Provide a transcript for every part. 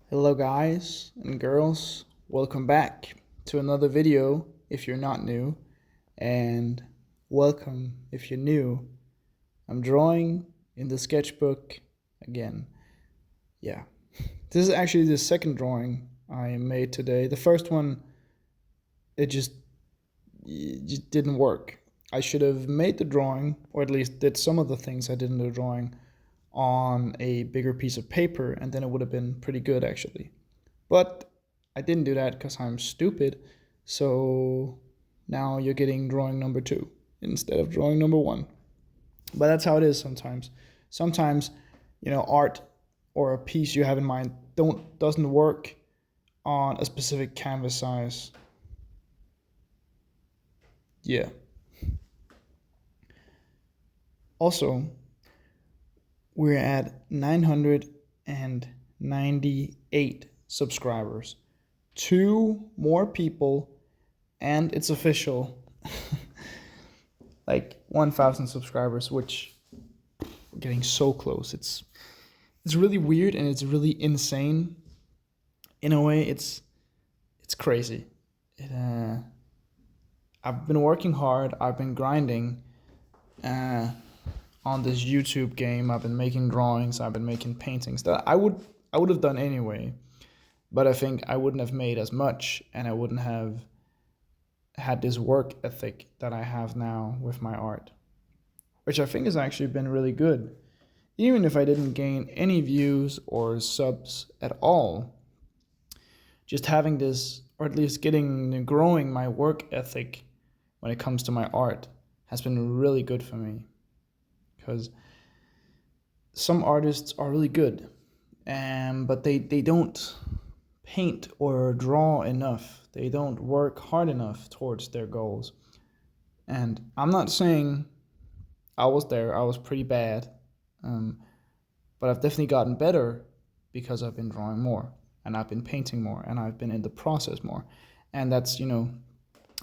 Hello guys and girls, welcome back to another video if you're not new, and welcome if you're new. I'm drawing in the sketchbook again. Yeah, this is actually the second drawing I made today. The first one, it just didn't work. I should have made the drawing, or at least did some of the things I did in the drawing, on a bigger piece of paper, and then it would have been pretty good actually. But I didn't do that because I'm stupid. So now you're getting drawing number two instead of drawing number one. But that's how it is sometimes. Sometimes, art or a piece you have in mind doesn't work on a specific canvas size. Yeah. Also, we're at 998 subscribers. Two more people, and it's official. Like 1,000 subscribers, which we're getting so close. It's really weird and it's really insane. In a way, it's crazy. I've been working hard. I've been grinding uh, on this YouTube game. I've been making drawings. I've been making paintings that I would have done anyway. But I think I wouldn't have made as much, and I wouldn't have had this work ethic that I have now with my art, which I think has actually been really good. Even if I didn't gain any views or subs at all, just having this, or at least growing my work ethic when it comes to my art has been really good for me. Because some artists are really good, but they don't paint or draw enough. They don't work hard enough towards their goals. And I'm not saying I was there, I was pretty bad. Um, but I've definitely gotten better because I've been drawing more and I've been painting more and I've been in the process more. And that's,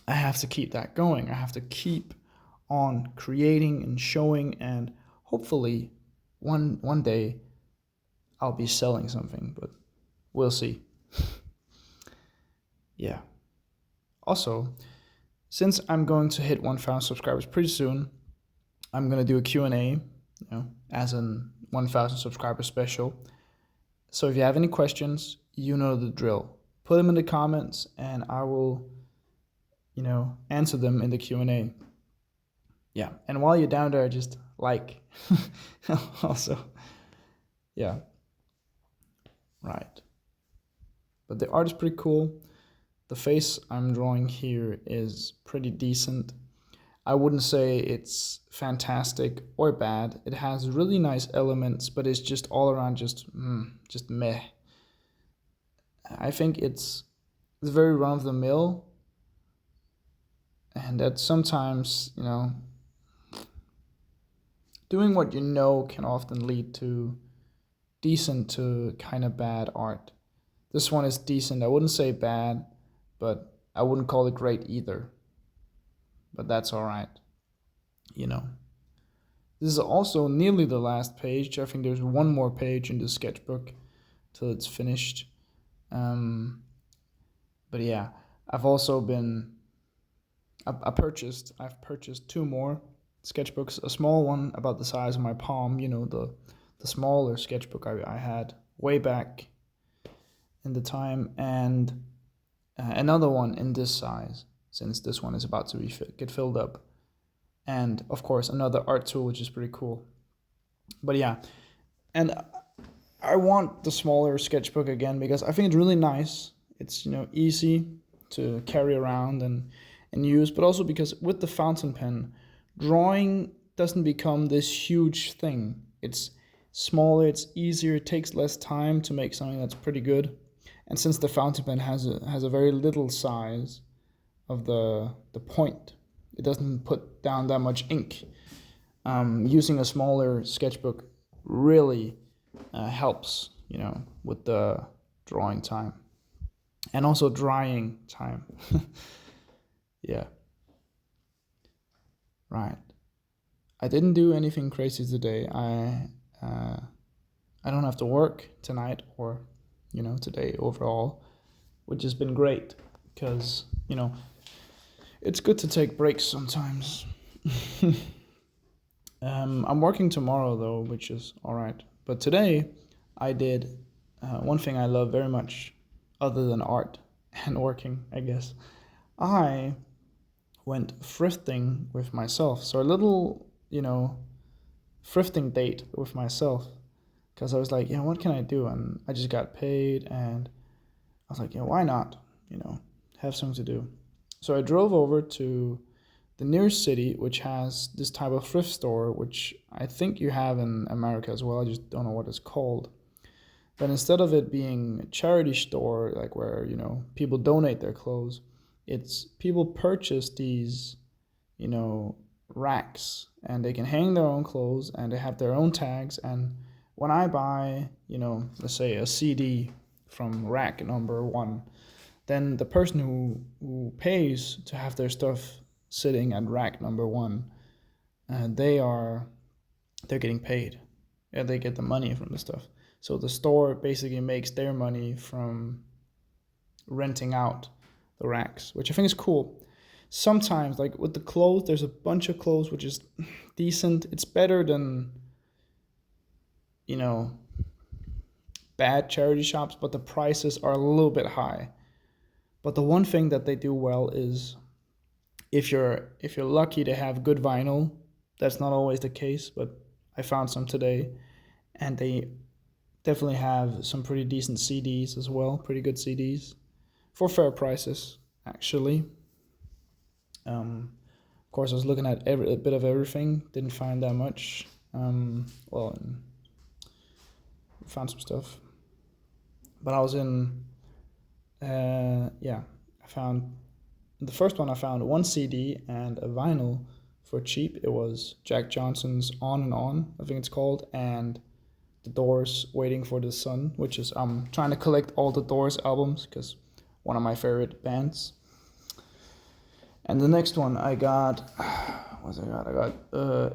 I have to keep that going. I have to keep on creating and showing, and hopefully one day I'll be selling something, but we'll see. Yeah. Also, since I'm going to hit 1,000 subscribers pretty soon, I'm going to do a Q&A, as an 1,000 subscriber special. So if you have any questions, you know the drill. Put them in the comments and I will, answer them in the Q&A. Yeah, and while you're down there, just like. Also, yeah, right. But the art is pretty cool. The face I'm drawing here is pretty decent. I wouldn't say it's fantastic or bad. It has really nice elements, but it's just all around just meh. I think it's very run of the mill, and that sometimes, doing what you know can often lead to decent to kind of bad art. This one is decent. I wouldn't say bad, but I wouldn't call it great either. But that's all right. This is also nearly the last page. I think there's one more page in the sketchbook till it's finished. But yeah, I've also been I've purchased two more sketchbooks. A small one about the size of my palm, the smaller sketchbook I had way back in the time, and another one in this size, since this one is about to get filled up, and of course another art tool, which is pretty cool. But yeah, and I want the smaller sketchbook again because I think it's really nice. It's easy to carry around and use, but also because with the fountain pen, drawing doesn't become this huge thing. It's smaller, it's easier, it takes less time to make something that's pretty good. And since the fountain pen has a very little size of the point, it doesn't put down that much ink. Using a smaller sketchbook really helps, with the drawing time and also drying time. Yeah, right. I didn't do anything crazy today. I don't have to work tonight or today overall, which has been great because, it's good to take breaks sometimes. I'm working tomorrow though, which is all right. But today I did one thing I love very much, other than art and working, I guess. I went thrifting with myself. So a little, thrifting date with myself. Because I was like, what can I do? And I just got paid, and I was like, why not? Have something to do. So I drove over to the nearest city, which has this type of thrift store, which I think you have in America as well. I just don't know what it's called. But instead of it being a charity store, like where, people donate their clothes, it's people purchase these, you know, racks, and they can hang their own clothes, and they have their own tags. And when I buy, let's say a CD from rack number one, then the person who pays to have their stuff sitting at rack number one, they're getting paid. Yeah, they get the money from the stuff. So the store basically makes their money from renting out the racks, which I think is cool. Sometimes, like with the clothes, there's a bunch of clothes which is decent. It's better than, bad charity shops, but the prices are a little bit high. But the one thing that they do well is if you're lucky to have good vinyl. That's not always the case, but I found some today, and they definitely have some pretty decent CDs as well, pretty good CDs for fair prices, actually. Of course, I was looking at a bit of everything, didn't find that much. Found some stuff, but I was in, I found the first one. I found one CD and a vinyl for cheap. It was Jack Johnson's On and On, I think it's called, and The Doors' Waiting for the Sun, which is I'm trying to collect all the Doors albums because one of my favorite bands. And the next one I got, I got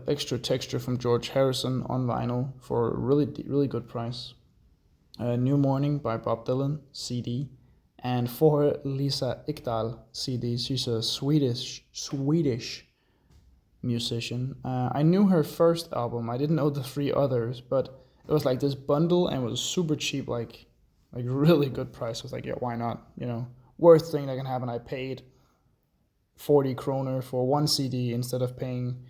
Extra Texture from George Harrison on vinyl for a really, really good price. New Morning by Bob Dylan CD, and for Lisa Ekdahl CD. She's a Swedish musician. I knew her first album. I didn't know the three others, but it was like this bundle and it was super cheap, like really good price. I was like, yeah, why not? Worst thing that can happen. I paid 40 kroner for one CD instead of paying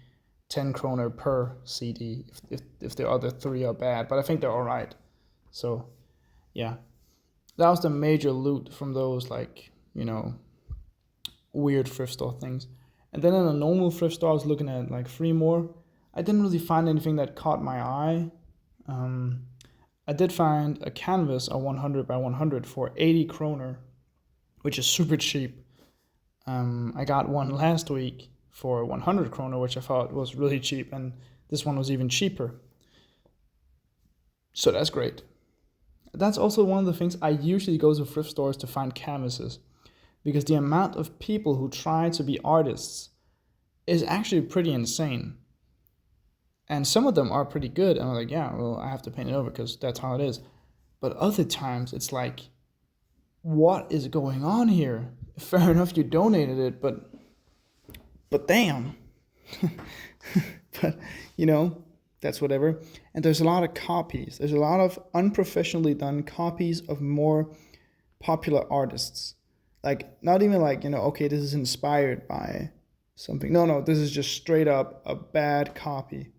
10 kroner per CD if the other three are bad, but I think they're all right. So, yeah, that was the major loot from those, weird thrift store things. And then in a normal thrift store, I was looking at like three more. I didn't really find anything that caught my eye. I did find a canvas, a 100 by 100 for 80 kroner, which is super cheap. I got one last week for 100 kroner, which I thought was really cheap, and this one was even cheaper. So that's great. That's also one of the things I usually go to thrift stores to find canvases, because the amount of people who try to be artists is actually pretty insane. And some of them are pretty good, and I'm like, yeah, well, I have to paint it over because that's how it is. But other times it's like, what is going on here? Fair enough, you donated it, but damn. But, that's whatever. And there's a lot of copies. There's a lot of unprofessionally done copies of more popular artists. Like, not even like, okay, this is inspired by something. No, this is just straight up a bad copy.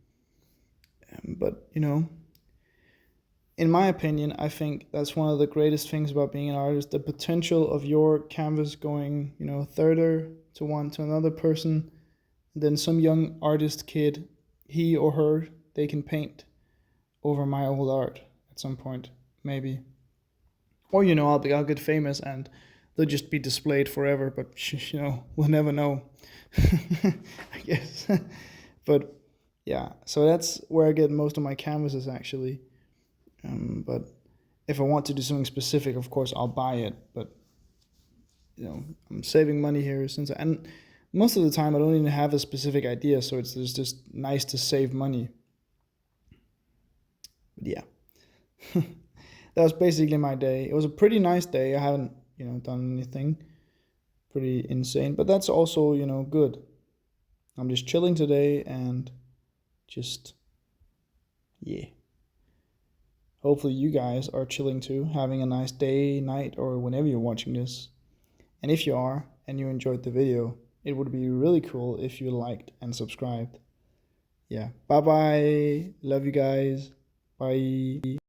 But, in my opinion, I think that's one of the greatest things about being an artist, the potential of your canvas going, thirder to one to another person. Then some young artist kid, he or her, they can paint over my old art at some point, maybe. Or, I'll get famous and they'll just be displayed forever, but, we'll never know, I guess. But, yeah, so that's where I get most of my canvases, actually. But if I want to do something specific, of course, I'll buy it. But, I'm saving money here and most of the time I don't even have a specific idea, so it's just nice to save money. But yeah, that was basically my day. It was a pretty nice day. I haven't, done anything pretty insane, but that's also, good. I'm just chilling today and just, yeah. Hopefully you guys are chilling too, having a nice day, night, or whenever you're watching this. And if you are and you enjoyed the video, it would be really cool if you liked and subscribed. Yeah. Bye bye. Love you guys. Bye.